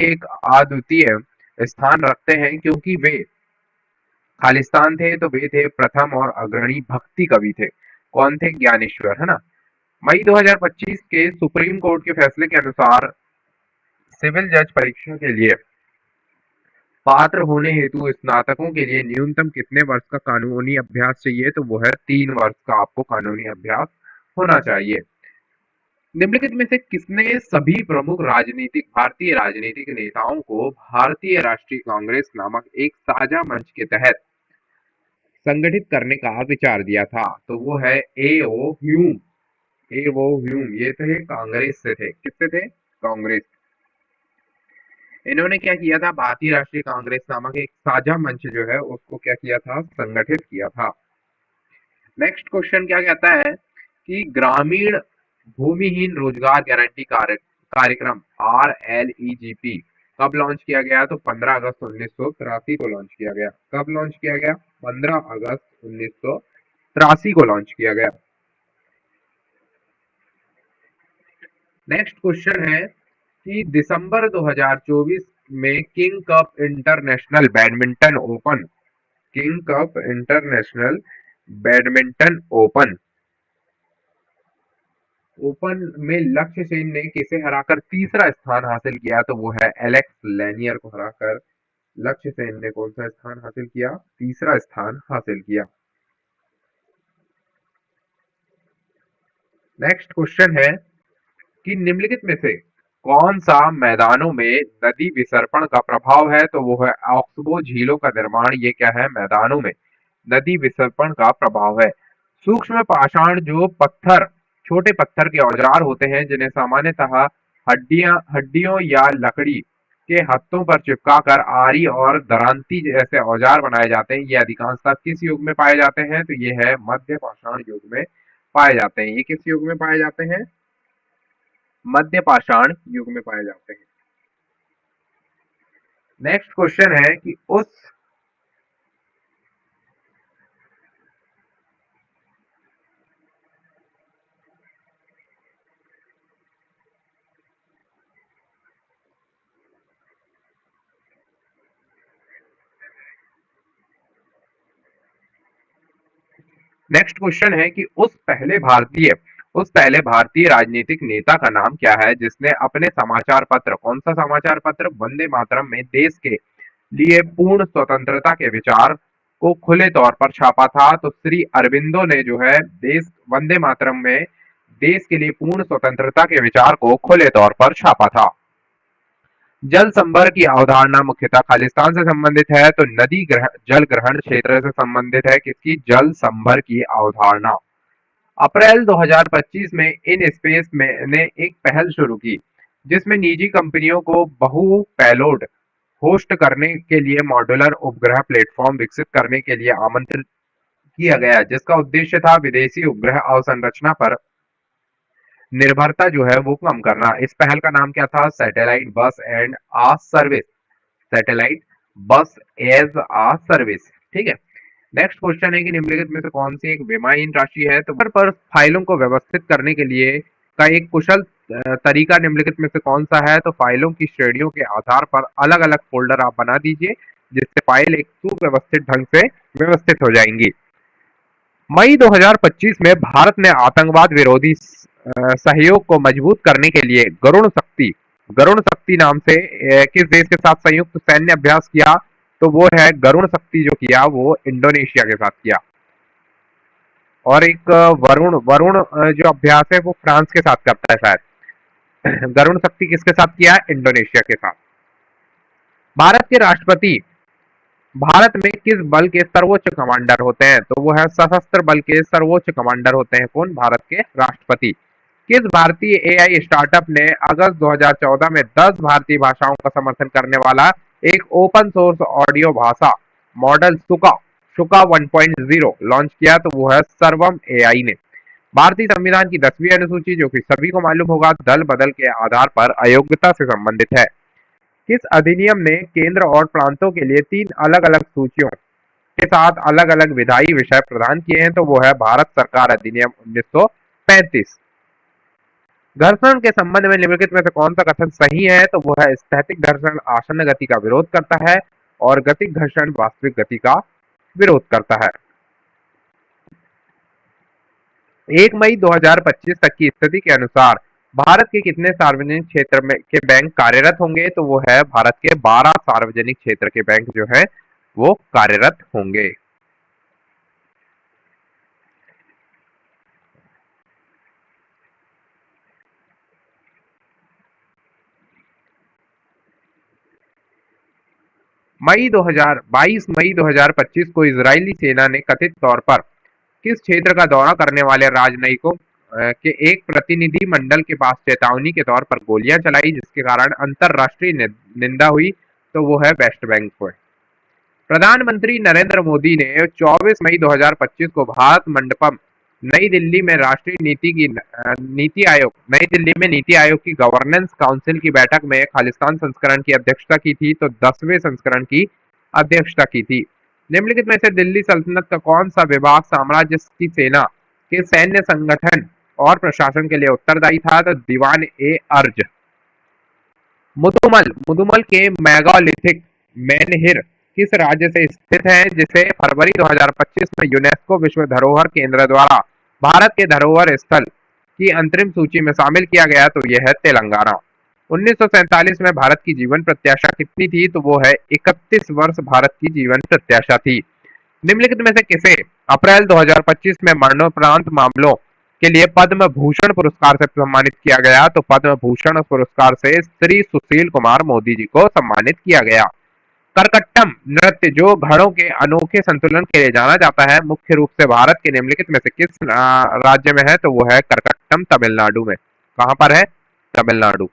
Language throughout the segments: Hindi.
एक अद्वितीय स्थान रखते हैं क्योंकि वे खालिस्तान थे तो वे थे प्रथम और अग्रणी भक्ति कवि थे। कौन थे? ज्ञानेश्वर, है ना। मई 2025 के सुप्रीम कोर्ट के फैसले के अनुसार सिविल जज परीक्षा के लिए पात्र होने हेतु स्नातकों के लिए न्यूनतम कितने वर्ष का कानूनी अभ्यास चाहिए? तो वो है 3 वर्ष का आपको कानूनी अभ्यास होना चाहिए। निम्नलिखित में से किसने सभी प्रमुख भारतीय राजनीतिक नेताओं को भारतीय राष्ट्रीय कांग्रेस नामक एक साझा मंच के तहत संगठित करने का विचार दिया था? तो वो है ए.ओ. ह्यूम। ए.ओ. ह्यूम ये थे कांग्रेस से थे। किससे थे? कांग्रेस। इन्होंने क्या किया था? भारतीय राष्ट्रीय कांग्रेस नामक एक साझा मंच जो है उसको क्या किया था? संगठित किया था। नेक्स्ट क्वेश्चन क्या कहता है कि ग्रामीण भूमिहीन रोजगार गारंटी कार्यक्रम RLEGP कब लॉन्च किया गया? तो 15 अगस्त 1983 को लॉन्च किया गया। कब लॉन्च किया गया? 15 अगस्त 1983 को लॉन्च किया गया। नेक्स्ट क्वेश्चन है कि दिसंबर 2024 में king cup international badminton open में लक्ष्य सेन ने किसे हराकर तीसरा स्थान हासिल किया? तो वो है एलेक्स लेनियर को हराकर लक्ष्य सेन ने कौन सा स्थान हासिल किया? तीसरा स्थान हासिल किया। नेक्स्ट क्वेश्चन है कि निम्नलिखित में से कौन सा मैदानों में नदी विसर्पण का प्रभाव है? तो वो है ऑक्सबो झीलों का निर्माण। ये क्या है? मैदानों में नदी विसर्पण का प्रभाव है। सूक्ष्म पाषाण जो पत्थर, छोटे पत्थर के औजार होते हैं जिन्हें सामान्यतः हड्डियों या लकड़ी के हत्थों पर चिपकाकर आरी और दरांती जैसे औजार बनाए जाते हैं, ये अधिकांशतः किस युग में पाए जाते हैं? तो ये है मध्य पाषाण युग में पाए जाते हैं। ये किस युग में पाए जाते हैं? मध्य पाषाण युग में पाए जाते हैं। नेक्स्ट क्वेश्चन है कि उस नेक्स्ट क्वेश्चन है कि उस पहले भारतीय राजनीतिक नेता का नाम क्या है जिसने अपने समाचार पत्र, कौन सा समाचार पत्र? वंदे मातरम में देश के लिए पूर्ण स्वतंत्रता के विचार को खुले तौर पर छापा था? तो श्री अरविंदो ने जो है देश वंदे मातरम में देश के लिए पूर्ण स्वतंत्रता के विचार को खुले तौर पर छापा था। जल संभर की अवधारणा मुख्यतः खालिस्तान से संबंधित है तो नदी जल ग्रहण क्षेत्र से संबंधित है। किसकी? जल संभर की अवधारणा। अप्रैल 2025 में इन स्पेस में ने एक पहल शुरू की जिसमें निजी कंपनियों को बहु पेलोड होस्ट करने के लिए मॉड्यूलर उपग्रह प्लेटफॉर्म विकसित करने के लिए आमंत्रित किया गया, जिसका उद्देश्य था विदेशी उपग्रह अवसंरचना पर निर्भरता जो है वो कम करना। इस पहल का नाम क्या था? सैटेलाइट बस एंड आ सर्विस। सैटेलाइट बस एज आ सर्विस। ठीक है। नेक्स्ट क्वेश्चन है कि निम्नलिखित में से कौन सी एक विमाहीन राशि है? तो पर फाइलों को व्यवस्थित करने के लिए का एक कुशल तरीका निम्नलिखित में से कौन सा है? तो फाइलों की श्रेणियों के आधार पर अलग अलग फोल्डर आप बना दीजिए जिससे फाइल एक सुव्यवस्थित ढंग से व्यवस्थित हो जाएंगी। मई 2025 में भारत ने आतंकवाद विरोधी सहयोग को मजबूत करने के लिए गरुण शक्ति नाम से किस देश के साथ संयुक्त सैन्य अभ्यास किया? तो वो है गरुण शक्ति जो किया वो इंडोनेशिया के साथ किया। और एक वरुण वरुण जो अभ्यास है वो फ्रांस के साथ करता है शायद। गरुण शक्ति किसके साथ किया? इंडोनेशिया के साथ। भारत के राष्ट्रपति भारत में किस बल के सर्वोच्च कमांडर होते हैं? तो वो है सशस्त्र बल के सर्वोच्च कमांडर होते हैं। कौन? भारत के राष्ट्रपति। किस भारतीय एआई स्टार्टअप ने अगस्त 2014 में 10 भारतीय भाषाओं का समर्थन करने वाला एक ओपन सोर्स ऑडियो भाषा मॉडल शुका 1.0 लॉन्च किया? तो वो है सर्वम एआई ने। भारतीय संविधान की 10वीं अनुसूची जो कि सभी को मालूम होगा दल बदल के आधार पर अयोग्यता से संबंधित है। किस अधिनियम ने केंद्र और प्रांतों के लिए 3 अलग अलग सूचियों के साथ अलग अलग विधायी विषय प्रदान किए हैं? तो वो है भारत सरकार अधिनियम 1935। घर्षण के संबंध में निम्नलिखित में से कौन सा कथन सही है? तो वो है स्थैतिक घर्षण आसन्न गति का विरोध करता है और गतिक घर्षण वास्तविक गति का विरोध करता है। 1 मई 2025 तक की स्थिति के अनुसार भारत के कितने सार्वजनिक क्षेत्र में के बैंक कार्यरत होंगे? तो वो है भारत के 12 सार्वजनिक क्षेत्र के बैंक जो है वो कार्यरत होंगे। मई 22 मई 2025 को इजरायली सेना ने कथित तौर पर किस क्षेत्र का दौरा करने वाले राजनयिकों के एक प्रतिनिधि मंडल के पास चेतावनी के तौर पर गोलियां चलाई, जिसके कारण अंतरराष्ट्रीय निंदा हुई? तो वो है वेस्ट बैंक में। प्रधानमंत्री नरेंद्र मोदी ने 24 मई 2025 को भारत मंडपम नई दिल्ली में राष्ट्रीय नई दिल्ली में नीति आयोग की गवर्नेंस काउंसिल की बैठक में खालिस्तान संस्करण की अध्यक्षता की थी, तो 10वें संस्करण की अध्यक्षता की थी। निम्नलिखित में से दिल्ली सल्तनत का कौन सा विभाग साम्राज्य की सेना के सैन्य संगठन और प्रशासन के लिए उत्तरदायी था? तो दीवान ए अर्ज। मुदुमल मुदुमल के मेगालिथिक मेनहिर किस राज्य से स्थित है, जिसे फरवरी 2025 में यूनेस्को विश्व धरोहर केंद्र द्वारा भारत के धरोहर स्थल की अंतरिम सूची में शामिल किया गया? तो यह है तेलंगाना। 1947 में भारत की जीवन प्रत्याशा कितनी थी? तो वो है 31 वर्ष भारत की जीवन प्रत्याशा थी। निम्नलिखित में से किसे अप्रैल 2025 में मरणोपरांत मामलों के लिए पद्म भूषण पुरस्कार से सम्मानित किया गया? तो पद्म भूषण पुरस्कार से श्री सुशील कुमार मोदी जी को सम्मानित किया गया। करकट्टम नृत्य जो घड़ों के अनोखे संतुलन के लिए जाना जाता है, मुख्य रूप से भारत के निम्नलिखित में से किस राज्य में है? तो वो है करकट्टम तमिलनाडु में। कहां पर है? तमिलनाडु।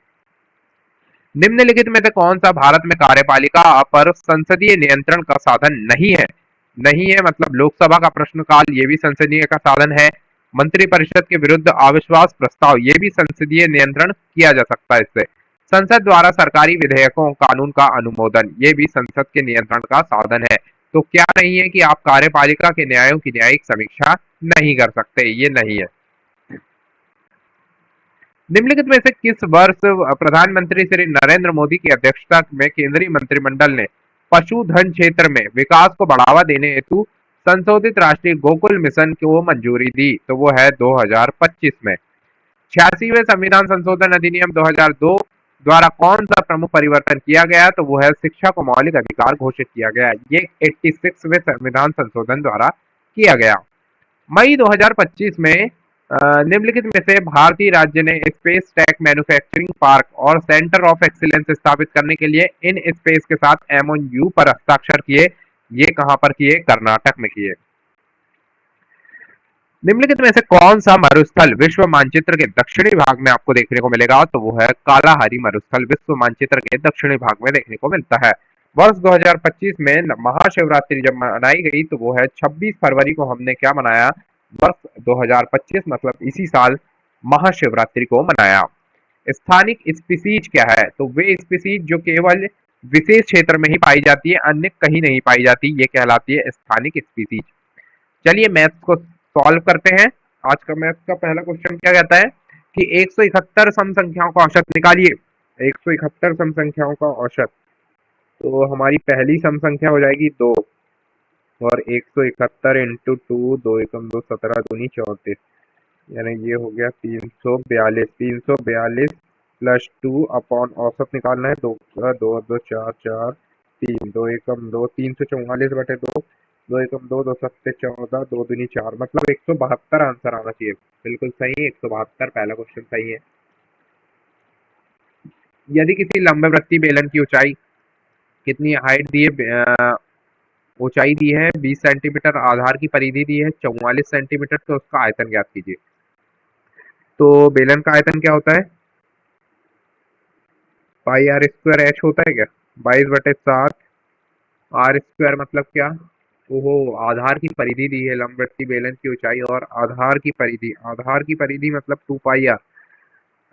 निम्नलिखित में से कौन सा भारत में कार्यपालिका पर संसदीय नियंत्रण का साधन नहीं है? नहीं है मतलब लोकसभा का प्रश्नकाल ये भी संसदीय का साधन है। मंत्रिपरिषद के विरुद्ध अविश्वास प्रस्ताव ये भी संसदीय नियंत्रण किया जा सकता है इससे। संसद द्वारा सरकारी विधेयकों कानून का अनुमोदन ये भी संसद के नियंत्रण का साधन है। तो क्या नहीं है कि आप कार्यपालिका के न्यायों की न्यायिक समीक्षा नहीं कर सकते, ये नहीं है। निम्नलिखित में से किस वर्ष प्रधानमंत्री श्री नरेंद्र मोदी की अध्यक्षता में केंद्रीय मंत्रिमंडल ने पशुधन क्षेत्र में विकास को बढ़ावा देने हेतु संशोधित राष्ट्रीय गोकुल मिशन को मंजूरी दी? तो वो है 2025 में। 86वें संविधान संशोधन अधिनियम 2002 द्वारा कौन सा प्रमुख परिवर्तन किया गया? तो वो है शिक्षा को मौलिक अधिकार घोषित किया गया। ये 86वें संविधान संशोधन द्वारा किया गया। मई 2025 में निम्नलिखित में से भारतीय राज्य ने स्पेस टेक मैन्युफैक्चरिंग पार्क और सेंटर ऑफ एक्सीलेंस स्थापित करने के लिए इन स्पेस के साथ MOU पर हस्ताक्षर किए? ये कहां पर किए? कर्नाटक में किए। निम्नलिखित में से कौन सा मरुस्थल विश्व मानचित्र के दक्षिणी भाग में आपको देखने को मिलेगा? तो वो है कालाहारी मरुस्थल विश्व मानचित्र के दक्षिणी भाग में देखने को मिलता है। वर्ष 2025 में महाशिवरात्रि जब मनाई गई तो वो है 26 फरवरी को हमने क्या मनाया? वर्ष 2025 मतलब इसी साल महाशिवरात्रि को मनाया। स्थानिक स्पीसीज क्या है? तो वे स्पीसीज जो केवल विशेष क्षेत्र में ही पाई जाती है, अन्य कहीं नहीं पाई जाती, ये कहलाती है स्थानिक स्पीसीज। चलिए मैथ्स को सॉल्व करते हैं। आज का मैथ्स का पहला क्वेश्चन क्या कहता है कि 171 सम संख्याओं का औसत निकालिए। 171 सम संख्याओं का औसत, तो हमारी पहली सम संख्या हो जाएगी 2 और 171 इंटू 2, 2 एकम 2, 17 दूनी 34, यानी ये हो गया 342। 342 प्लस 2 अपॉन औसत निकालना है 2 2 2 4 4 3, 2 एकम 2, 344 बटे 2, 2 एकम 2, 2 सत्ते 14, 2 दूनी 4, मतलब 172 आंसर आना चाहिए। बिल्कुल सही है, 172 पहला क्वेश्चन सही है। यदि किसी लंबवृत्तीय बेलन की ऊंचाई कितनी हाइट दी है, ऊंचाई दी है 20 सेंटीमीटर, आधार की परिधि दी है 44 सेंटीमीटर, तो उसका आयतन ज्ञात कीजिए। तो बेलन का आयतन क्या होता है? पाई आर स्क्वायर एच होता है क्या? 22/7 आर स्क्वायर मतलब क्या? ओहो, आधार की परिधि दी है लंबवृत्तीय बेलन की ऊंचाई और आधार की परिधि मतलब 2 पाई आर।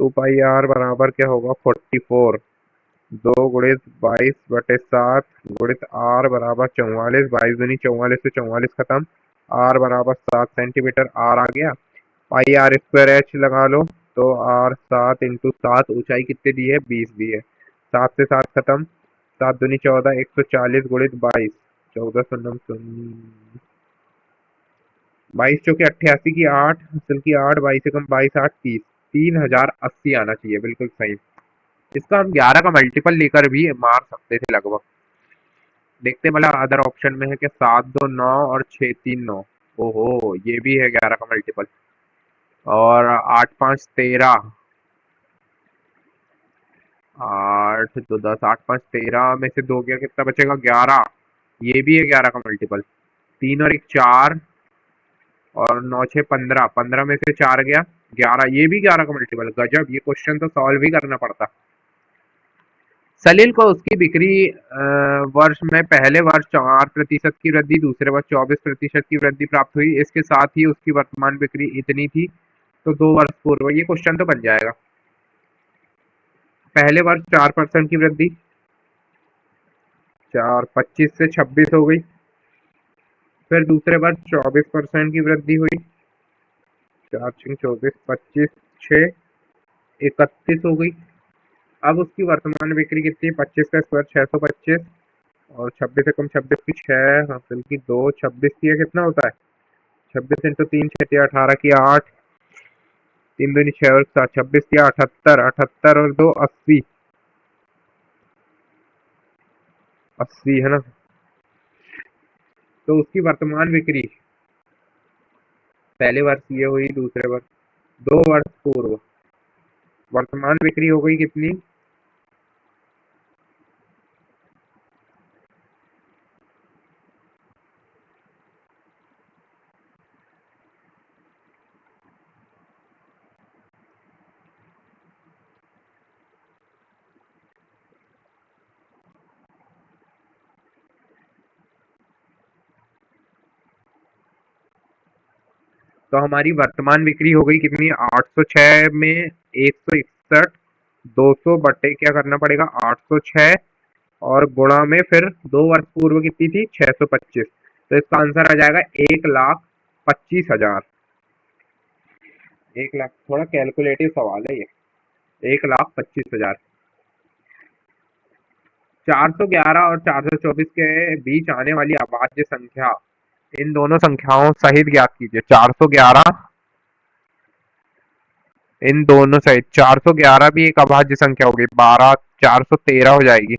2 पाई आर बराबर क्या होगा? 44। 2 गुणित 22/7 गुणित आर बराबर 44, 22 दूनी 44 से 44 खत्म, आर बराबर 7 सेंटीमीटर, आर आ गया। पाई आर स्क्वायर एच लगा लो, तो आर 7 × 7 ऊंचाई कितनी दी है? 20 दी है। 7 से 7 खत्म, 7 दूनी 14, 140 गुणित 22, 14 शून्य 22 की 8, असल की 8, 22 से कम 22, 8, 30, 3080 आना चाहिए, बिल्कुल सही। इसका हम 11 का मल्टीपल लेकर भी मार सकते थे लगभग। देखते हैं, मतलब अदर ऑप्शन में है कि 7 2 9 और 6 3 9। ओहो, ये भी है 11 का मल्टीपल। और 8 5 13, 8 2 10, 8 5 13 में से 2 गया, कितना बचेगा? 11। ये भी है 11 का मल्टीपल। 3 और 1 4, और 9 6 15, 15 में से 4 गया 11, ये भी 11 का मल्टीपल। गजब, ये क्वेश्चन तो सॉल्व ही करना पड़ता। सलील को उसकी बिक्री वर्ष में पहले वर्ष 4% की वृद्धि, दूसरे वर्ष 24% की वृद्धि प्राप्त हुई। इसके साथ ही उसकी वर्तमान बिक्री इतनी थी। तो 2 वर्ष पूर्व, ये क्वेश्चन तो बन जाएगा। पहले वर्ष 4% की वृद्धि, 4 25 से 26 हो गई। फिर दूसरे वर्ष 24% की वृद्धि हुई, 4 6 24, 25 6 31 हो गई। अब उसकी वर्तमान बिक्री कितनी है? 25 का स्क्वायर 625, और 26 से कम 26 की 6 हासिल की 2, 26 की है, कितना होता है? 26 × 3 6 18 की 8, 3 दूनी 6 और 7, 26 की 78, 78 और 2 80, 80 है ना। तो उसकी वर्तमान बिक्री पहले वर्ष ये हुई, दूसरे वर्ष 2 वर्ष पूर्व वर्तमान बिक्री हो गई कितनी? तो हमारी वर्तमान बिक्री हो गई कितनी? 806 में 161, 200 बटे क्या करना पड़ेगा? 806, और गुणा में फिर 2 वर्ष पूर्व कितनी थी? 625। तो इसका आंसर आ जाएगा 1,25,000। 1 लाख, थोड़ा कैलकुलेटिव सवाल है ये। 1,25,000। 411 और 424 के बीच आने वाली अभाज्य संख्या, इन दोनों संख्याओं सहित ज्ञात कीजिए। 411, इन दोनों सहित 411 भी एक अभाज्य संख्या होगी। 12, 413 हो जाएगी।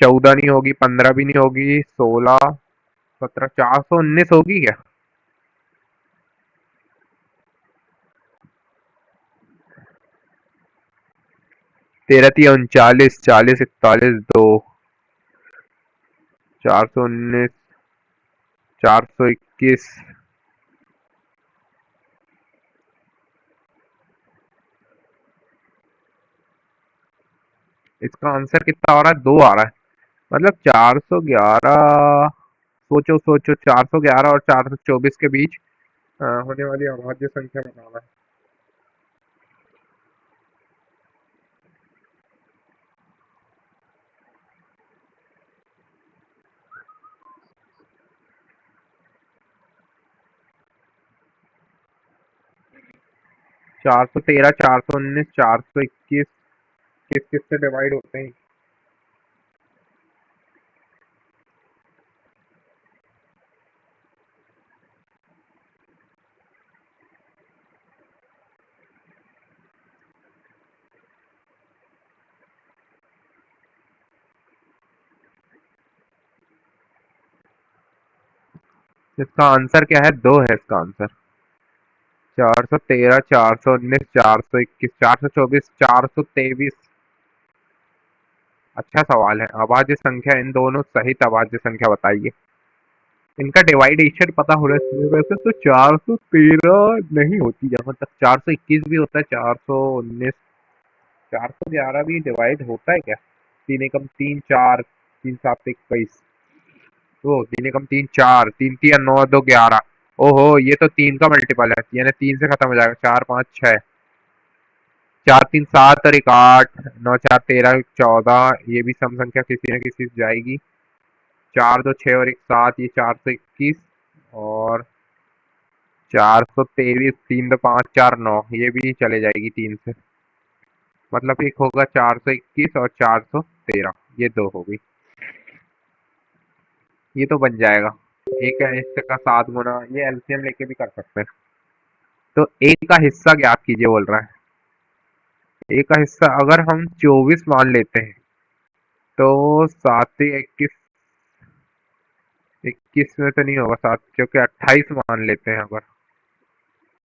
14 नहीं होगी, 15 भी नहीं होगी, 16, 17, 419 होगी क्या? 13 3 39, 40 41 2, 419, 421। इसका आंसर कितना आ रहा है? 2 आ रहा है। मतलब 411, सोचो सोचो, 411 और 424 के बीच होने वाली अभाज्य संख्या बताना है। चार सौ तेरह, 419, 421 किस किस से डिवाइड होते हैं? इसका आंसर क्या है? 2 है इसका आंसर। 413, 419, 421, 424, 423। अच्छा सवाल है। अभाज्य संख्या, इन दोनों सहित अभाज्य संख्या बताइए। इनका डिवाइडेशन पता होना चाहिए। वैसे तो 413 नहीं होती, जहां तक 421 भी होता है, 419, 411 भी डिवाइड होता है क्या? 3 एकम 3 4, 3 7 21। तो 3 एकम 3 4, 3 3 9 2 11। ओहो, ये तो 3 का मल्टीपल है, यानी 3 से खत्म हो जाएगा। 4 5 6, 4 3 7 और 1 8, 9 4 13 14, ये भी सम संख्या किसी न किसी से जाएगी। 4 2 6 और 1 7, ये 421। और 423, 3 2 5 4 9, ये भी चले जाएगी 3 से। मतलब एक होगा 421 और 413, ये दो होगी। ये तो बन जाएगा। एक है हिस्से का 7 गुना, ये एलसीएम लेके भी कर सकते हैं। तो एक का हिस्सा ज्ञात कीजिए बोल रहा है। एक का हिस्सा अगर हम 24 मान लेते हैं तो 7 21, 21 में तो नहीं होगा, 7 चौके 28 मान लेते हैं अगर।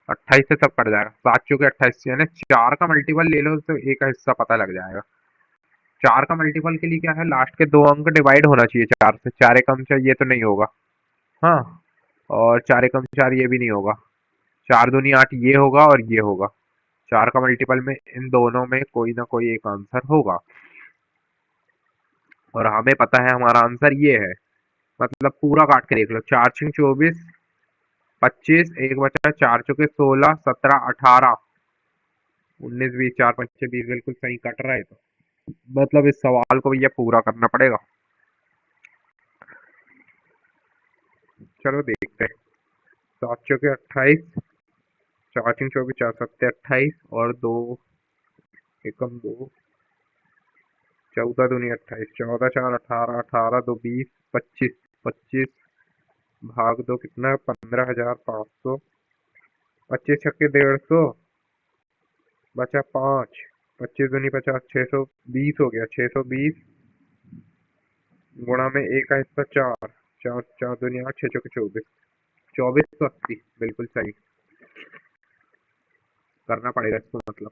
28 से सब कट जाएगा, 7 चौके 28, यानी 4 का मल्टीपल ले लो तो एक का हिस्सा पता लग जाएगा। 4 का मल्टीपल के लिए क्या है, लास्ट के 2 अंक डिवाइड होना चाहिए 4 से, 4 एकम 4, ये तो नहीं होगा। हाँ, और 4 एकम 4 ये भी नहीं होगा। 4 दूनी 8 ये होगा और ये होगा। 4 का मल्टीपल में इन दोनों में कोई ना कोई एक आंसर होगा, और हमें पता है हमारा आंसर ये है। मतलब पूरा काट के देख लो, 4 6 24, 25, एक बचा 4 चौके 16, 17, 18, 19, 20, 4 5 6 20, बिल्कुल सही कट रहा है। तो मतलब इस सवाल को भैया पूरा करना पड़ेगा। चलो देखते हैं। 7 चौके 28, 4 6 24, 4 7 28, और 2 एकम 2, 14 दूनी 28, 14 4 18, 18 2 20, 25, 25 भाग 2 कितना, 15,500, 25 छक्के 150, बचा 5, 25 दूनी 50, 620 हो गया। 620 गुणा में एक का हिस्सा 4, 4 4 दूनी 8, 6 चौके 24, 2480, बिल्कुल सही। करना पड़ेगा इसको मतलब।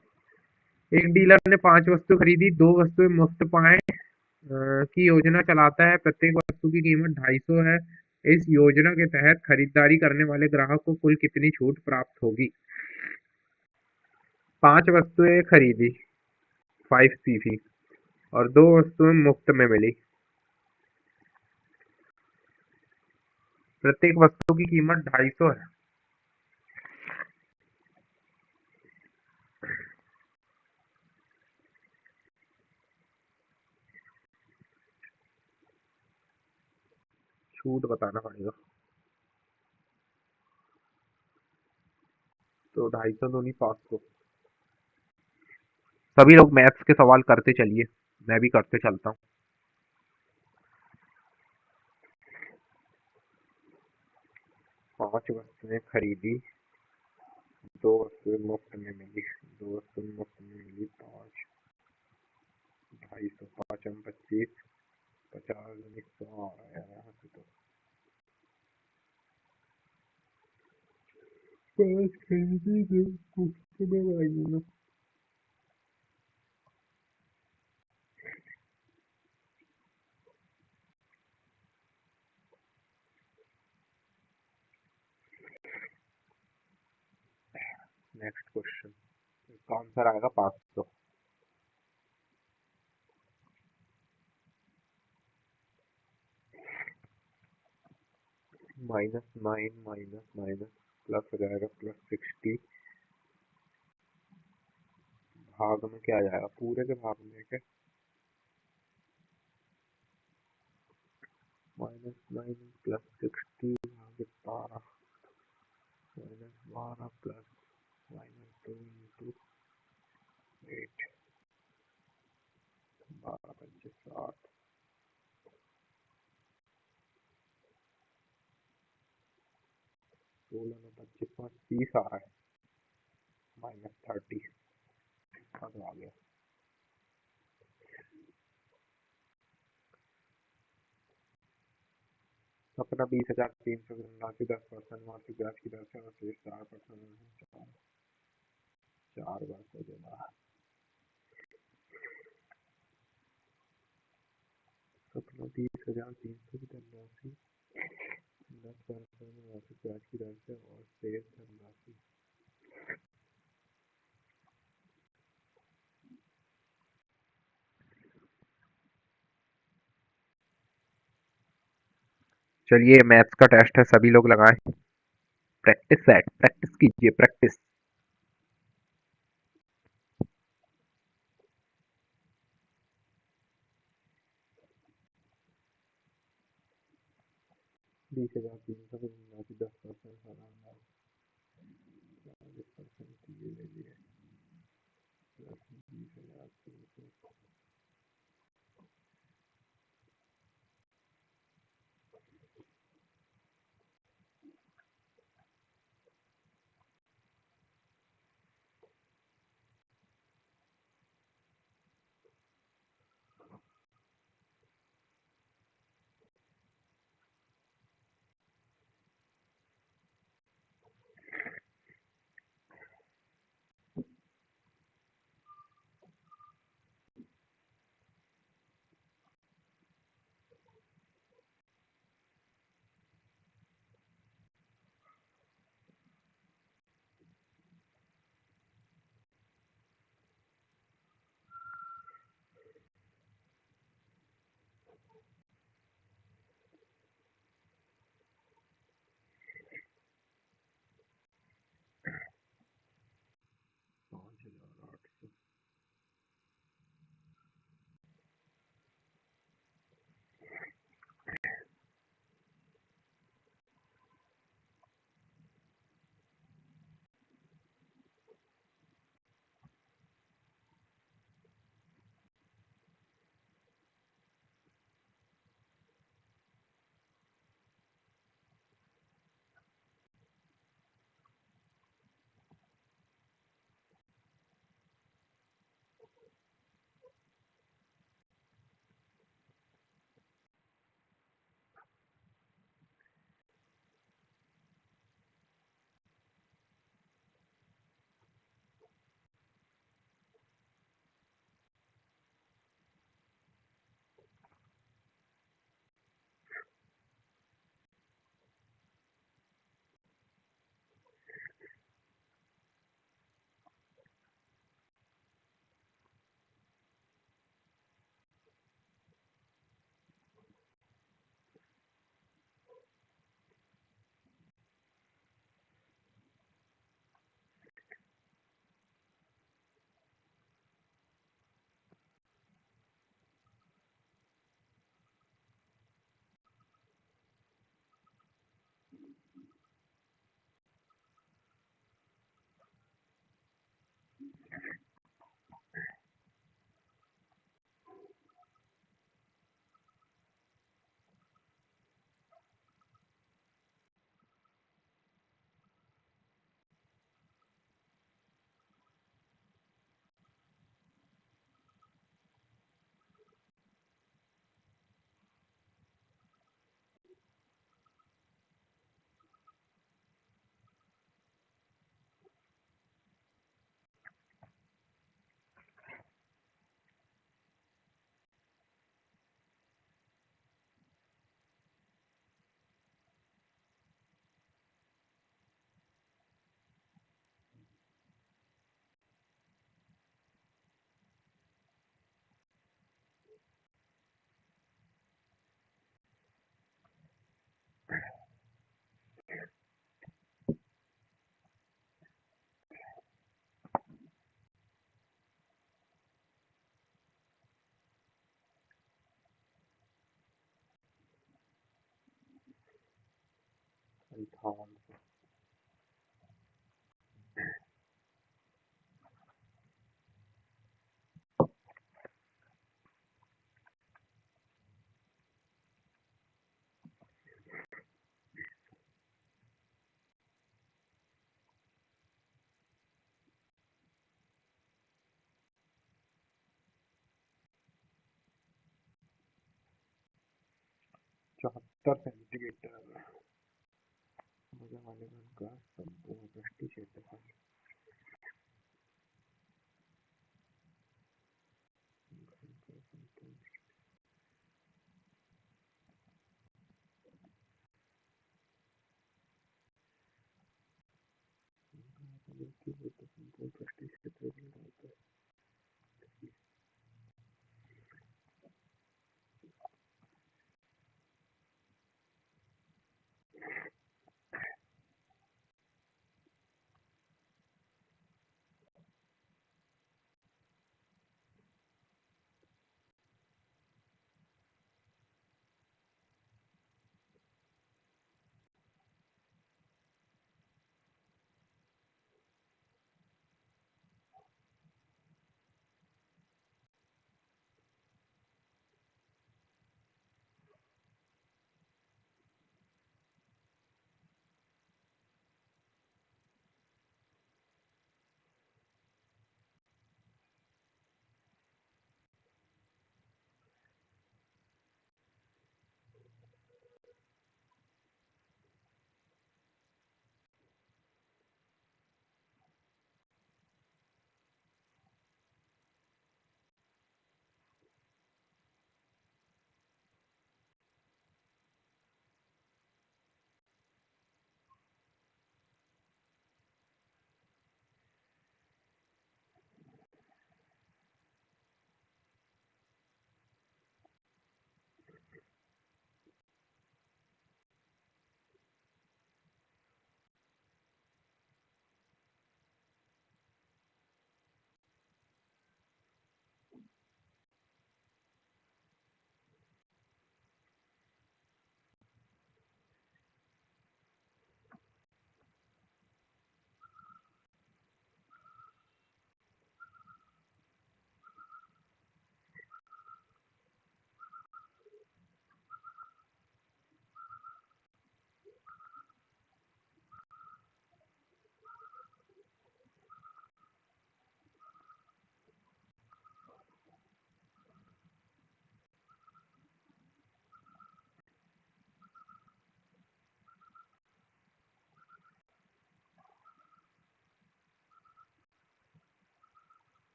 एक डीलर ने 5 वस्तु खरीदी, 2 वस्तुएं मुफ्त पाए की योजना चलाता है। प्रत्येक वस्तु की कीमत 250 है। इस योजना के तहत खरीदारी करने वाले ग्राहक को कुल कितनी छूट प्राप्त होगी? 5 वस्तुएं खरीदी, 5 सीसी, और 2 वस्तुएं मुफ्त में मिली। प्रत्येक वस्तु की कीमत 250 है। छूट बताना पड़ेगा। तो 250 दूनी 500। सभी लोग मैथ्स के सवाल करते चलिए, मैं भी करते चलता हूँ। 5 वस्तुएं खरीदी, 2 वस्तुएं मुफ्त में मिली। 2 वस्तुएं मुफ्त में मिली, 5, 250, 5 हम 25, 50 100 आ रहा है यहाँ से। तो 5 खरीदी, 2 मुफ्त में मिली। नेक्स्ट क्वेश्चन, इसका आंसर आएगा 500। -9 माइनस माइनस प्लस हो जाएगा, +60, भाग में क्या आ जाएगा, पूरे के भाग में क्या, -9 +60 भाग 12, -12 प्लस -2 इंटू 8, 12 5 60, 16 में 25 5 30 आ रहा है, -30 आ गया। अपना 20,379, 10% मासिक ब्याज की दर से और शेष 4%, 4 बार को देना। अपना 20,379, 10% मासिक ब्याज की दर से और शेष धनराशि। चलिए मैथ्स का टेस्ट है, सभी लोग लगाएं। प्रैक्टिस सेट, प्रैक्टिस कीजिए, प्रैक्टिस। 20,379, 10%, 40% ये ले लिए प्लस 20,000 5,800 5800 74 सेंटीमीटर मजा का संपूर्ण क्षेत्रफल संपूर्ण पृष्ठीय क्षेत्रफल होता है।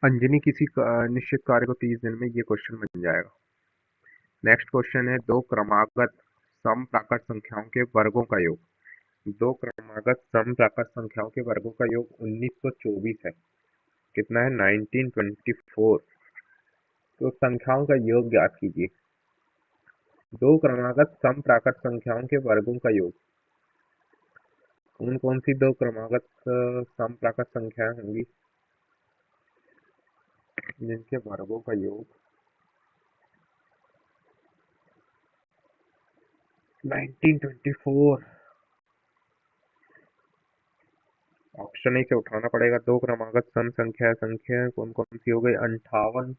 अंजनी किसी निश्चित कार्य को 30 दिन में, ये क्वेश्चन बन जाएगा। नेक्स्ट क्वेश्चन है दो क्रमागत समप्राकृत संख्याओं के वर्गों का योग। दो क्रमागत समप्राकृत संख्याओं के वर्गों का योग 1924 है। कितना है? 1924। तो संख्याओं का योग ज्ञात कीजिए। दो क्रमागत समप्राकृत संख्याओं के वर्गों का योग। कौन कौन सी दो क्रमागत समप्राकृत संख्याएं होंगी जिनके वर्गों का योग 1924? ऑप्शन ही से उठाना पड़ेगा। दो क्रमागत सम संख्या कौन कौन सी हो गई? 58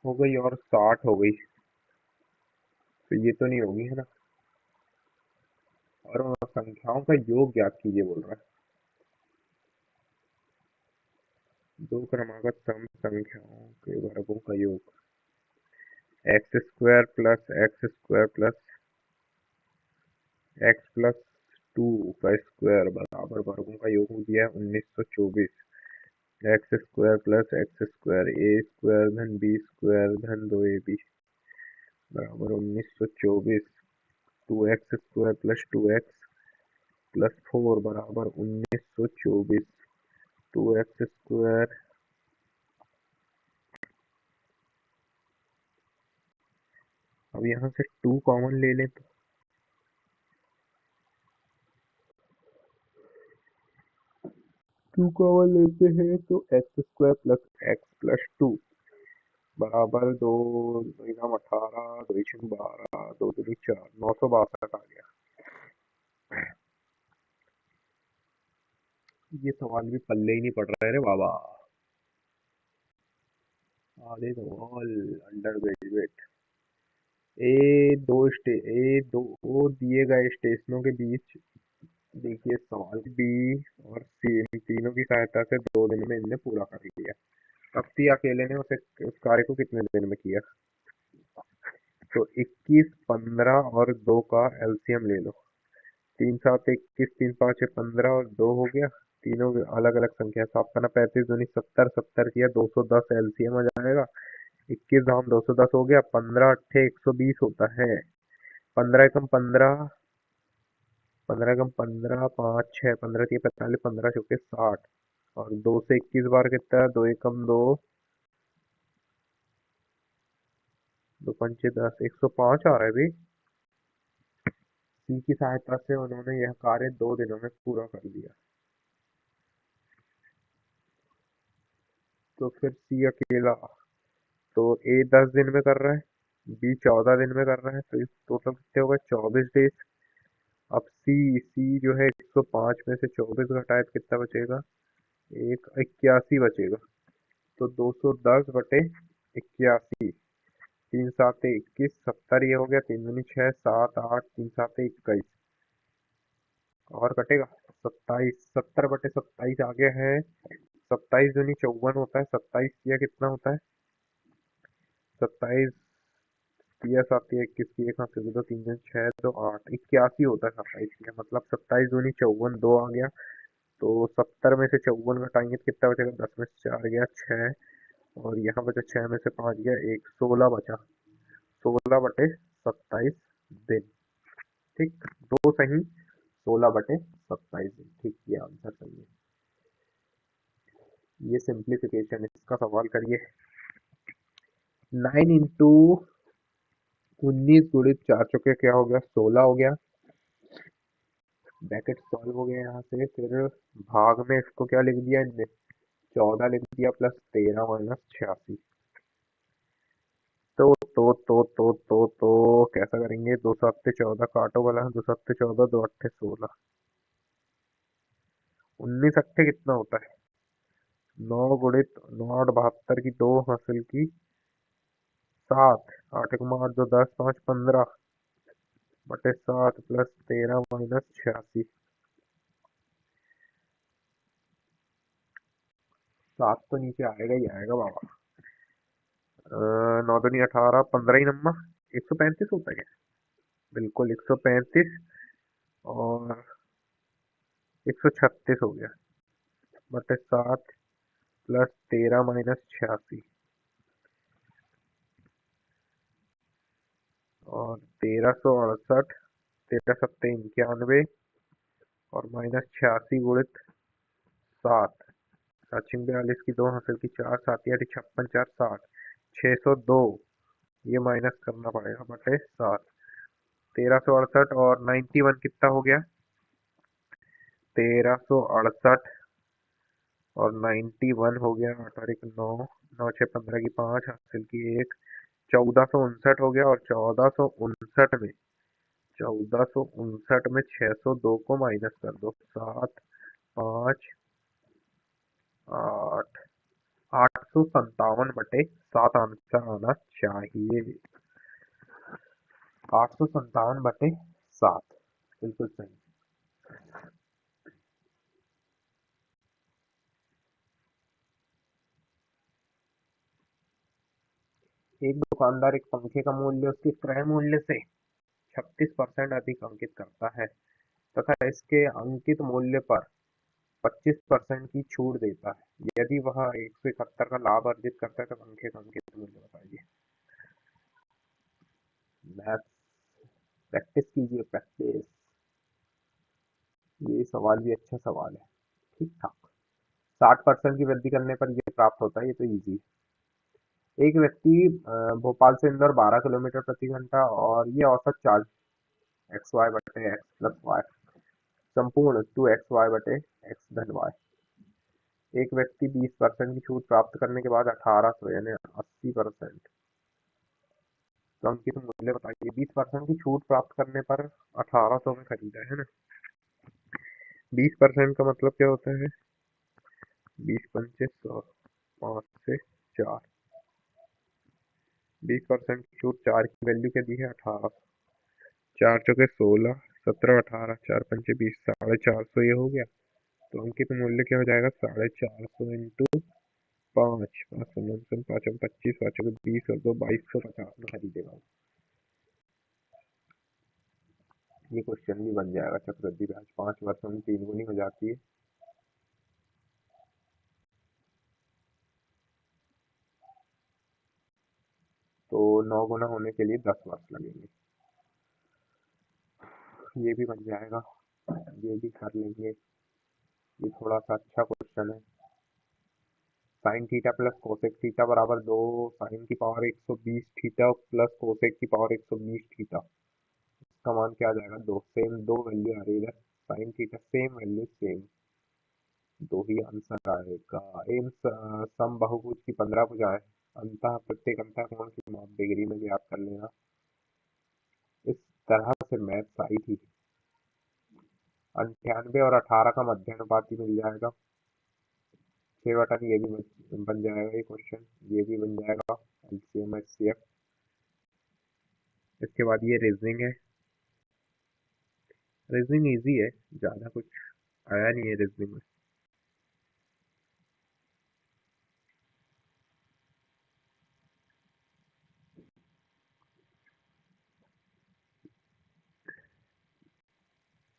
हो गई और 60 हो गई। तो ये तो नहीं होगी, है ना? और संख्याओं का योग ज्ञात कीजिए बोल रहा है। दो क्रमागत सम संख्याओं के वर्गों का योग x square plus x plus 2 का स्क्वायर बराबर वर्गों का योग हो गया 1924। एक्स स्क्वायर ए स्क्वायर धन बी स्क्वायर धन 2ab बराबर 1924। 2x² प्लस 2x प्लस 4 बराबर 1924। 2x²। अब यहाँ से 2 कॉमन ले लें तो 2 कॉमन लेते हैं तो x² प्लस एक्स प्लस 2 बराबर 2 2 18 2 12 2 3 4 962 आ गया। ये सवाल भी पल्ले ही नहीं पड़ रहा है रे बाबा। आधे सवाल अंडर ग्रेजुएट। दो दिए गए स्टेशनों के बीच देखिए सवाल बी और सी इन तीनों की सहायता से 2 दिन में इनने पूरा कर लिया। तप्ती अकेले ने उस कार्य को कितने दिन में किया? तो 21, 15 और 2 का एलसीएम ले लो। 3 7 21, 3 5 15 और 2 हो गया। तीनों अलग अलग संख्या। 7 पन्ना 35 दूनी 70, 70 किया 210 एलसीएम आ जाएगा। 21 धाम 210 हो गया। 15 अट्ठे 120 होता है। 15 एकम 15, 15 एकम 15, 5 6 15 3 45, 15 चौके 60 और 2 से 21 बार कितना है? 2 एकम 2, 2 पंचे 10, 105 आ रहा है भाई। सी की सहायता से उन्होंने यह कार्य 2 दिनों में पूरा कर दिया। तो फिर सी अकेला, तो ए 10 दिन में कर रहा है, बी 14 दिन में कर रहा है, तो इस टोटल कितने होगा? 24 डेज। अब सी सी जो है 105 में से 24 घटाए तो कितना बचेगा? 81 बचेगा। तो 210 बटे 81, 3 7 21, 70 ये हो गया। 3 दूनी 6, 7 8, 3 7 21 और कटेगा 27। 70 बटे 27 आ गया है। 27 दूनी 54 होता है। 27 किया कितना होता है? 27 किया 7 या 21 की, एक हाथ से 2 3 6 2 8, 81 होता है 27 किया। मतलब 27 दूनी 54, 2 आ गया। तो 70 में से 54 घटाएंगे तो कितना बचेगा? 10 में से 4 गया 6 और यहाँ बचा 6 में से 5 गया 1, 16 बचा। 16 बटे 27 दिन। ठीक, दो सही, 16 बटे 27 दिन। ठीक, ये आंसर सही है। ये सिंप्लीफिकेशन इसका सवाल करिए। 9 इंटू 19 गुणित 4 चौके क्या हो गया? 16 हो गया। ब्रैकेट सॉल्व हो गया यहाँ से। फिर भाग में इसको क्या लिख दिया इनने? 14 लिख दिया प्लस 13 माइनस 86। तो कैसा करेंगे? 2 7 14 काटो वाला, 2 7 14, 2 8 16, 19 अट्ठे कितना होता है? 9 गुणित 9 8 72 की 2 हासिल की 7, 8 एक 8 2 10 5 15 बटे 7 प्लस 13 माइनस 86। 7 तो नीचे आएगा ही आएगा बाबा। 9 दूनी 18, 15 ही नम्मा 135 होता है क्या? बिल्कुल 135 और 136 हो गया बटे 7 प्लस 13 माइनस 86 और 1368, 13 सत्ते 91 और माइनस 86 गुणित 7, 7 42 की 2 हासिल की 4, 7 8 56 4 60, 602 ये माइनस करना पड़ेगा बटे 7। 1368 और 91 कितना हो गया? 1368 और 91 हो गया, 8 और 1 9, 9 6 15 की 5 हासिल की 1, 1459 हो गया। और 1459 में 602 को माइनस कर दो, 7 5 8, 857/7 आंसर आना चाहिए। 857/7 बिल्कुल सही। एक दुकानदार एक पंखे का मूल्य उसके क्रय मूल्य से 36% अधिक अंकित करता है तथा इसके अंकित मूल्य पर 25% की छूट देता है। यदि वह 171 का लाभ अर्जित करता है तो पंखे का अंकित मूल्य बताइए। मैथ्स प्रैक्टिस कीजिए, प्रैक्टिस। ये सवाल भी अच्छा सवाल है, ठीक ठाक। 60% की वृद्धि करने पर ये प्राप्त होता है, ये तो इजी। एक व्यक्ति भोपाल से इंदौर 12 किलोमीटर प्रति घंटा और ये औसत चार्ज एक्स वाई बटे एक्स प्लस वाई संपूर्ण 2x y बटे एक्स धन वाई। एक व्यक्ति 20% की छूट प्राप्त करने के बाद 1800 यानी 80%, तो अंकित मूल्य बताइए। 20% की छूट प्राप्त करने पर 1800 में खरीदा है ना। 20% का मतलब क्या होता है? 20 × 100, 5 से 4, 20% की छूट 4 की वैल्यू क्या दी है? 1800, 4 चौके 16, 17 18, 4 पंचे 20, 450 ये हो गया। तो अंकित मूल्य क्या हो जाएगा? 450 इंटू 5, 5 5 25, 5 20 और 2 2250 में खरीदेगा। ये क्वेश्चन भी बन जाएगा। चक्रवृद्धि ब्याज 5 वर्षों में 3 गुनी हो जाती है। तो 9 गुना होने के लिए 10 वर्ष लगेंगे। ये भी बन जाएगा, ये भी कर लेंगे। ये थोड़ा सा अच्छा क्वेश्चन है। Sine theta plus cosec theta बराबर 2 साइन की पावर 120 थीटा प्लस कोसेक की पावर 120 थीटा। इसका मान क्या आ जाएगा? 2। सेम 2 वैल्यू आ रही है। Sine theta same value same, 2 ही आंसर आएगा। एम सम बहुभुज की 15 भुजाएं अंतः प्रत्येक अंतः कोण की माप डिग्री में ज्ञात कर लेना। इस तरह से मैथ्स आई थी। 98 और 18 का मध्यानुपाती मिल जाएगा। 6/3 ये भी बन जाएगा ये क्वेश्चन, ये भी बन जाएगा एलसीएम एचसीएफ। इसके बाद ये रीजनिंग है। रीजनिंग इजी है, ज़्यादा कुछ आया नहीं है रीजनिंग में।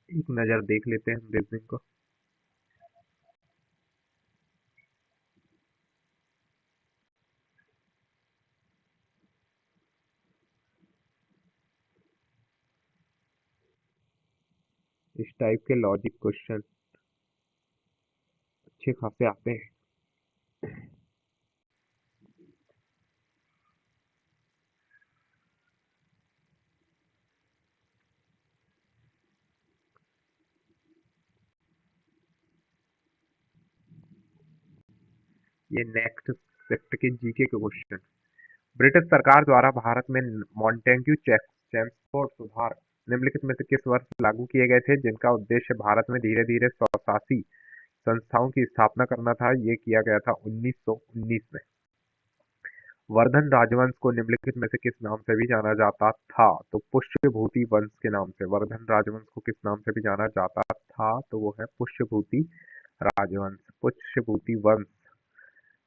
एक नज़र देख लेते हैं रीजनिंग को। इस टाइप के लॉजिक क्वेश्चन अच्छे खासे आते हैं। ये नेक्स्ट सेक्टर के जीके के क्वेश्चन। ब्रिटिश सरकार द्वारा भारत में मॉन्टेग्यू चेम्सफोर्ड सुधार निम्नलिखित में से किस वर्ष लागू किए गए थे, जिनका उद्देश्य भारत में धीरे धीरे स्वशासी संस्थाओं की स्थापना करना था? ये किया गया था 1919 में। वर्धन राजवंश को निम्नलिखित में से किस नाम से भी जाना जाता था? तो पुष्यभूति वंश के नाम से। वर्धन राजवंश को किस नाम से भी जाना जाता था? तो वो है पुष्यभूति राजवंश, पुष्यभूति वंश।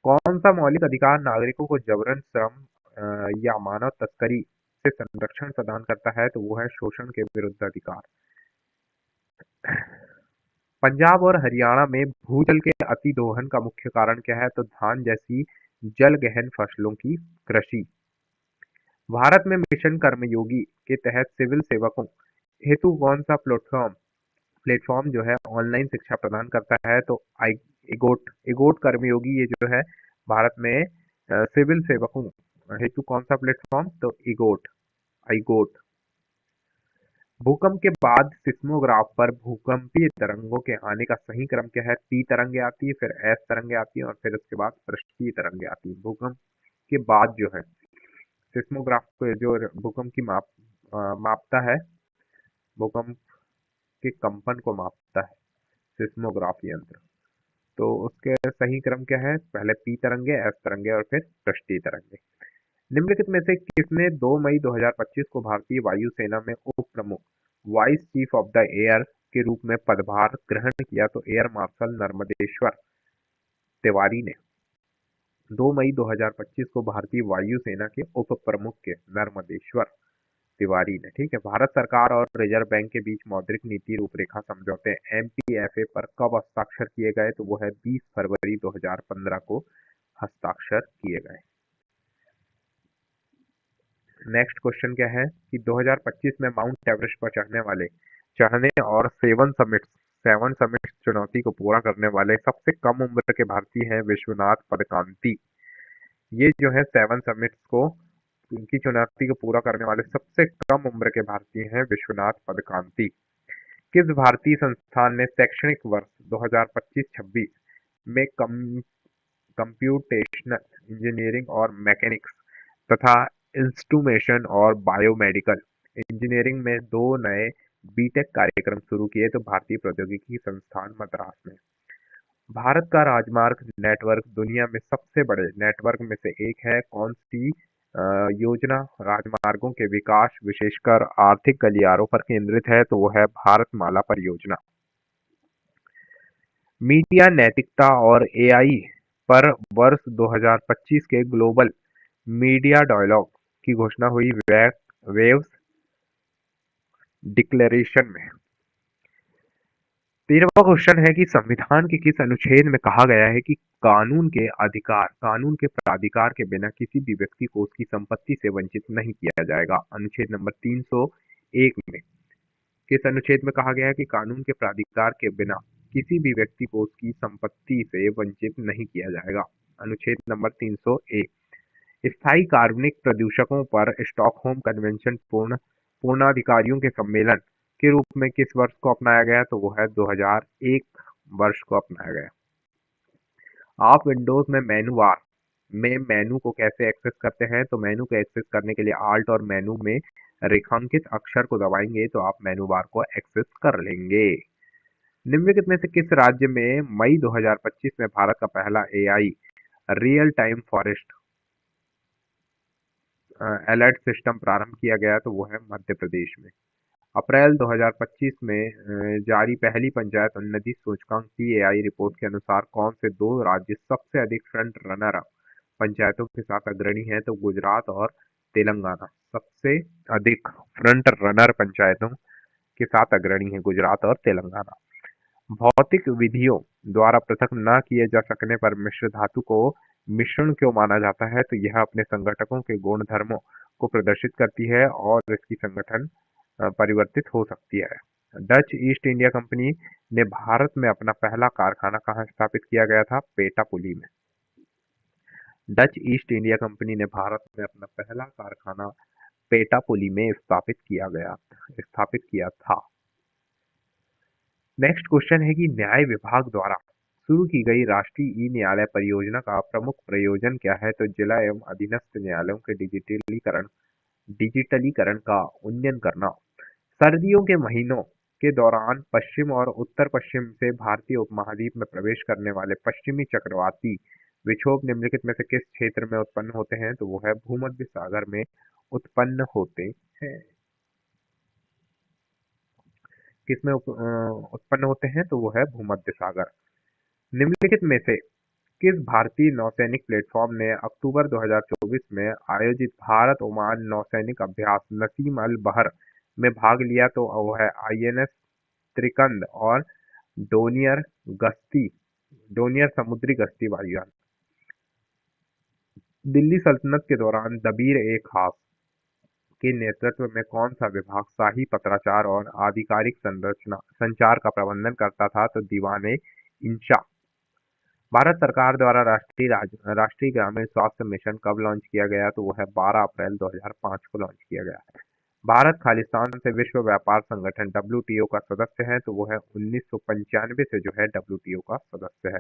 कौन सा मौलिक अधिकार नागरिकों को जबरन श्रम या मानव तस्करी से संरक्षण प्रदान करता है? तो वो है शोषण के विरुद्ध अधिकार। पंजाब और हरियाणा में भूजल के अतिदोहन का मुख्य कारण क्या है? तो धान जैसी जल गहन फसलों की कृषि। भारत में मिशन कर्मयोगी के तहत सिविल सेवकों हेतु कौन सा प्लेटफॉर्म प्लेटफॉर्म जो है ऑनलाइन शिक्षा प्रदान करता है? तो आई इगोट इगोट कर्मयोगी ये जो है भारत में सिविल सेवकों हेतु कौन सा प्लेटफॉर्म? तो इगोट आईगोट। भूकंप के बाद सिस्मोग्राफ पर भूकंपीय तरंगों के आने का सही क्रम क्या है? पी तरंगे आती है, फिर एस तरंगे आती है और फिर उसके बाद पृष्ठीय तरंगे आती है। भूकंप के बाद जो है सिस्मोग्राफ को जो भूकंप की मापता है, भूकंप के कंपन को मापता है सिस्मोग्राफ यंत्र। तो उसके सही क्रम क्या है? पहले पी तरंगे, एस तरंगे और फिर पृष्ठीय तरंगे। निम्नलिखित में से किसने 2 मई 2025 को भारतीय वायुसेना में उप प्रमुख vice chief of the air के रूप में पदभार ग्रहण किया? तो एयर मार्शल नर्मदेश्वर तिवारी ने 2 मई 2025 को भारतीय वायुसेना के उप प्रमुख के नर्मदेश्वर तिवारी ने। ठीक है। भारत सरकार और रिजर्व बैंक के बीच मौद्रिक नीति रूपरेखा समझौते एमपीएफए पर कब हस्ताक्षर किए गए? तो वो है 20 फरवरी 2015 को हस्ताक्षर किए गए। नेक्स्ट क्वेश्चन क्या है कि 2025 में माउंट एवरेस्ट पर चढ़ने और सेवन समिट्स चुनौती को पूरा करने वाले सबसे कम उम्र के भारतीय हैं विश्वनाथ पदकांती। ये जो है 7 समिट्स को उनकी चुनौती को पूरा करने वाले सबसे कम उम्र के भारतीय हैं विश्वनाथ पदकांती। किस भारतीय संस्थान ने शैक्षणिक वर्ष 2025-26 में कंप्यूटेशनल इंजीनियरिंग और मैकेनिक्स तथा इंस्ट्रूमेशन और बायोमेडिकल इंजीनियरिंग में 2 नए बीटेक कार्यक्रम शुरू किए? तो भारतीय प्रौद्योगिकी संस्थान मद्रास में। भारत का राजमार्ग नेटवर्क दुनिया में सबसे बड़े नेटवर्क में से एक है। कौन सी योजना राजमार्गों के विकास विशेषकर आर्थिक गलियारों पर केंद्रित है? तो वो है भारतमाला परियोजना। मीडिया नैतिकता और एआई पर वर्ष 2025 के ग्लोबल मीडिया डायलॉग की घोषणा हुई वेव्स डिक्लेरेशन में। 13वां क्वेश्चन है कि संविधान के किस अनुच्छेद में कहा गया है कि कानून के प्राधिकार के बिना किसी भी व्यक्ति को उसकी संपत्ति से वंचित नहीं किया जाएगा? अनुच्छेद नंबर 301 में किस अनुच्छेद में कहा गया है कि कानून के प्राधिकार के बिना किसी भी व्यक्ति को उसकी संपत्ति से वंचित नहीं किया जाएगा? अनुच्छेद नंबर 301। स्थायी कार्बनिक प्रदूषकों पर स्टॉकहोम कन्वेंशन पूर्णाधिकारियों के सम्मेलन के रूप में किस वर्ष को अपनाया गया? तो वो है 2001 वर्ष को अपनाया गया। आप विंडोज में मेनू बार में मेनू को कैसे एक्सेस करते हैं? तो मेनू को एक्सेस करने के लिए आल्ट और मेनू में रेखांकित अक्षर को दबाएंगे तो आप मेनू बार को एक्सेस कर लेंगे। निम्नलिखित में से किस राज्य में मई 2025 में भारत का पहला AI real time forest alert system प्रारंभ किया गया? तो वो है मध्य प्रदेश में। अप्रैल 2025 में जारी पहली पंचायत उन्नति सूचकांक पीएआई रिपोर्ट के अनुसार कौन से 2 राज्य सबसे अधिक फ्रंट रनर पंचायतों के साथ अग्रणी हैं? तो गुजरात और तेलंगाना सबसे अधिक फ्रंट रनर पंचायतों के साथ अग्रणी है, गुजरात और तेलंगाना। भौतिक विधियों द्वारा पृथक न किए जा सकने पर मिश्र धातु को मिश्रण क्यों माना जाता है? तो यह अपने संघटकों के गुण धर्मों को प्रदर्शित करती है और इसकी संगठन परिवर्तित हो सकती है। डच ईस्ट इंडिया कंपनी ने भारत में अपना पहला कारखाना कहाँ स्थापित किया गया था? पेटापुली में। डच ईस्ट इंडिया कंपनी ने भारत में अपना पहला कारखाना पेटापुली में स्थापित किया था। नेक्स्ट क्वेश्चन है कि न्याय विभाग द्वारा शुरू की गई राष्ट्रीय ई न्यायालय परियोजना का प्रमुख प्रयोजन क्या है? तो जिला एवं अधीनस्थ न्यायालयों के डिजिटलीकरण का उन्नयन करना। सर्दियों के महीनों के दौरान पश्चिम और उत्तर पश्चिम से भारतीय उपमहाद्वीप में प्रवेश करने वाले पश्चिमी चक्रवाती विक्षोभ निम्नलिखित में से किस क्षेत्र में उत्पन्न होते हैं? तो वो है भूमध्य सागर में उत्पन्न होते हैं। किसमें उत्पन्न होते हैं? तो वो है भूमध्य सागर। निम्नलिखित में से किस भारतीय नौसैनिक प्लेटफॉर्म ने अक्टूबर 2024 में आयोजित भारत ओमान नौसैनिक अभ्यास नसीम अल बहर में भाग लिया? तो वो है आईएनएस त्रिकंद और डोनियर गश्ती डोनियर समुद्री गश्ती वायुयान। दिल्ली सल्तनत के दौरान दबीर-ए-खास के नेतृत्व में कौन सा विभाग शाही पत्राचार और आधिकारिक संचार का प्रबंधन करता था? तो दीवान-ए-इंशा। भारत सरकार द्वारा राष्ट्रीय ग्रामीण स्वास्थ्य मिशन कब लॉन्च किया गया? तो वो है 12 अप्रैल 2005 को लॉन्च किया गया। भारत खालिस्तान से विश्व व्यापार संगठन डब्ल्यूटीओ का सदस्य है? तो वो है 1995 से जो है डब्ल्यूटीओ का सदस्य है।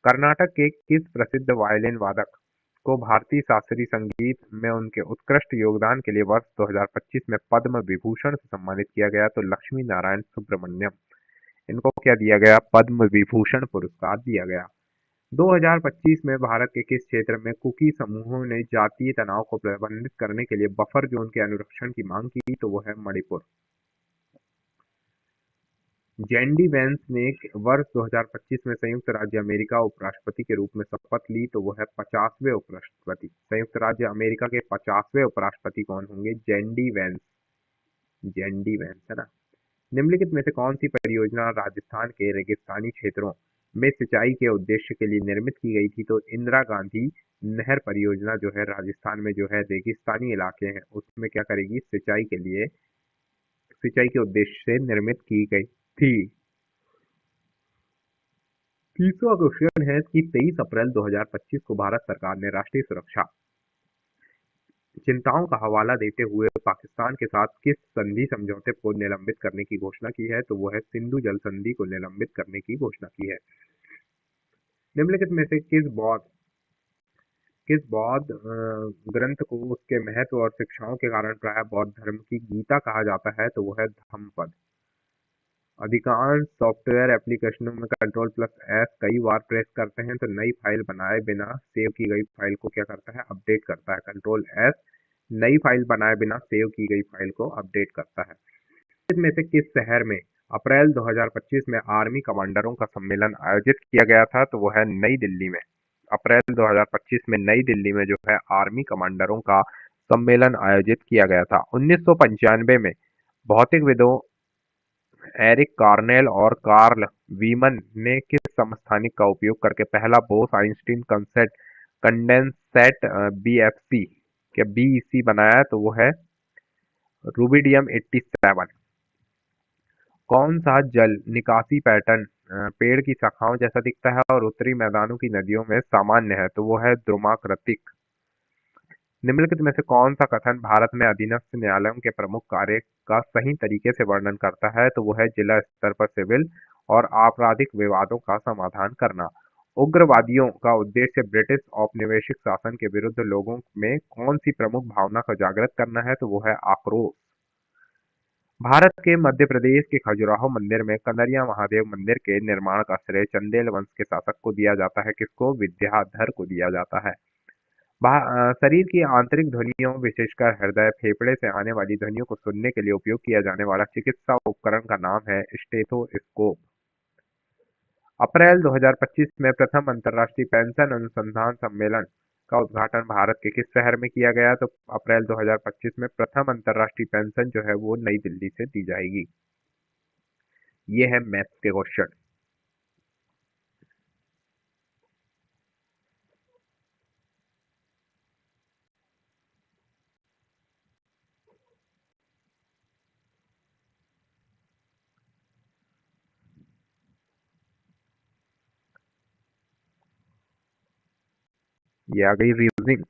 कर्नाटक के किस प्रसिद्ध वायलिन वादक को भारतीय शास्त्रीय संगीत में उनके उत्कृष्ट योगदान के लिए वर्ष 2025 में पद्म विभूषण से सम्मानित किया गया? तो लक्ष्मी नारायण सुब्रमण्यम। इनको क्या दिया गया? पद्म विभूषण पुरस्कार दिया गया। 2025 में भारत के किस क्षेत्र में कुकी समूहों ने जातीय तनाव को प्रबंधित करने के लिए बफर जोन के अनुरक्षण की मांग की? तो वो है मणिपुर। जेंडी वेंस ने वर्ष 2025 में संयुक्त राज्य अमेरिका उपराष्ट्रपति के रूप में शपथ ली? तो वो है 50वें उपराष्ट्रपति। संयुक्त राज्य अमेरिका के 50वें उपराष्ट्रपति कौन होंगे? जेंडी वेंस। जेंडी वेंस है ना। निम्नलिखित में से कौन सी परियोजना राजस्थान के रेगिस्तानी क्षेत्रों में सिंचाई के उद्देश्य के लिए निर्मित की गई थी? तो इंदिरा गांधी नहर परियोजना जो है राजस्थान में जो है रेगिस्तानी इलाके हैं उसमें क्या करेगी? सिंचाई के उद्देश्य से निर्मित की गई थी। तीसरा क्वेश्चन है कि 23 अप्रैल 2025 को भारत सरकार ने राष्ट्रीय सुरक्षा चिंताओं का हवाला देते हुए पाकिस्तान के साथ किस संधि समझौते को निलंबित करने की घोषणा की है? तो वो है सिंधु जल संधि को निलंबित करने की घोषणा की है। निम्नलिखित में से किस बौद्ध ग्रंथ को उसके महत्व और शिक्षाओं के कारण प्रायः बौद्ध धर्म की गीता कहा जाता है? तो वो है धम्मपद। अधिकांश सॉफ्टवेयर एप्लीकेशनों में Ctrl+S कई बार प्रेस करते हैं तो नई फाइल बनाए बिना सेव की गई फाइल को क्या करता है? अपडेट करता है। Ctrl+S नई फाइल बनाए बिना सेव की गई फाइल को अपडेट करता है। इसमें से किस शहर में अप्रैल 2025 में आर्मी कमांडरों का सम्मेलन आयोजित किया गया था? तो वो है नई दिल्ली में। अप्रैल 2025 में नई दिल्ली में जो है आर्मी कमांडरों का सम्मेलन आयोजित किया गया था। 1995 में भौतिकविदों एरिक कार्नेल और कार्ल वीमन ने किस समस्थानिक का उपयोग करके पहला बोस-आइंस्टीन कंडेंसेट बीएफसी क्या बीईसी बनाया? तो वो है रूबिडियम 87। कौन सा जल निकासी पैटर्न पेड़ की शाखाओं जैसा दिखता है और उत्तरी मैदानों की नदियों में सामान्य है? तो वो है द्रुमाकृतिक। निम्नलिखित में से कौन सा कथन भारत में अधीनस्थ न्यायालयों के प्रमुख कार्य का सही तरीके से वर्णन करता है? तो वो है जिला स्तर पर सिविल और आपराधिक विवादों का समाधान करना। उग्रवादियों का उद्देश्य ब्रिटिश औपनिवेशिक शासन के विरुद्ध लोगों में कौन सी प्रमुख भावना को जागृत करना है? तो वो है आक्रोश। भारत के मध्य प्रदेश के खजुराहो मंदिर में कनरिया महादेव मंदिर के निर्माण का श्रेय चंदेल वंश के शासक को दिया जाता है। किसको? विद्याधर को दिया जाता है। शरीर की आंतरिक ध्वनियों विशेषकर हृदय फेफड़े से आने वाली ध्वनियों को सुनने के लिए उपयोग किया जाने वाला चिकित्सा उपकरण का नाम है स्टेथोस्कोप। अप्रैल 2025 में प्रथम अंतर्राष्ट्रीय पेंशन अनुसंधान सम्मेलन का उद्घाटन भारत के किस शहर में किया गया? तो अप्रैल 2025 में प्रथम अंतर्राष्ट्रीय पेंशन जो है वो नई दिल्ली से दी जाएगी। ये है मैथ्स के क्वेश्चन। ये आ गई रीजनिंग।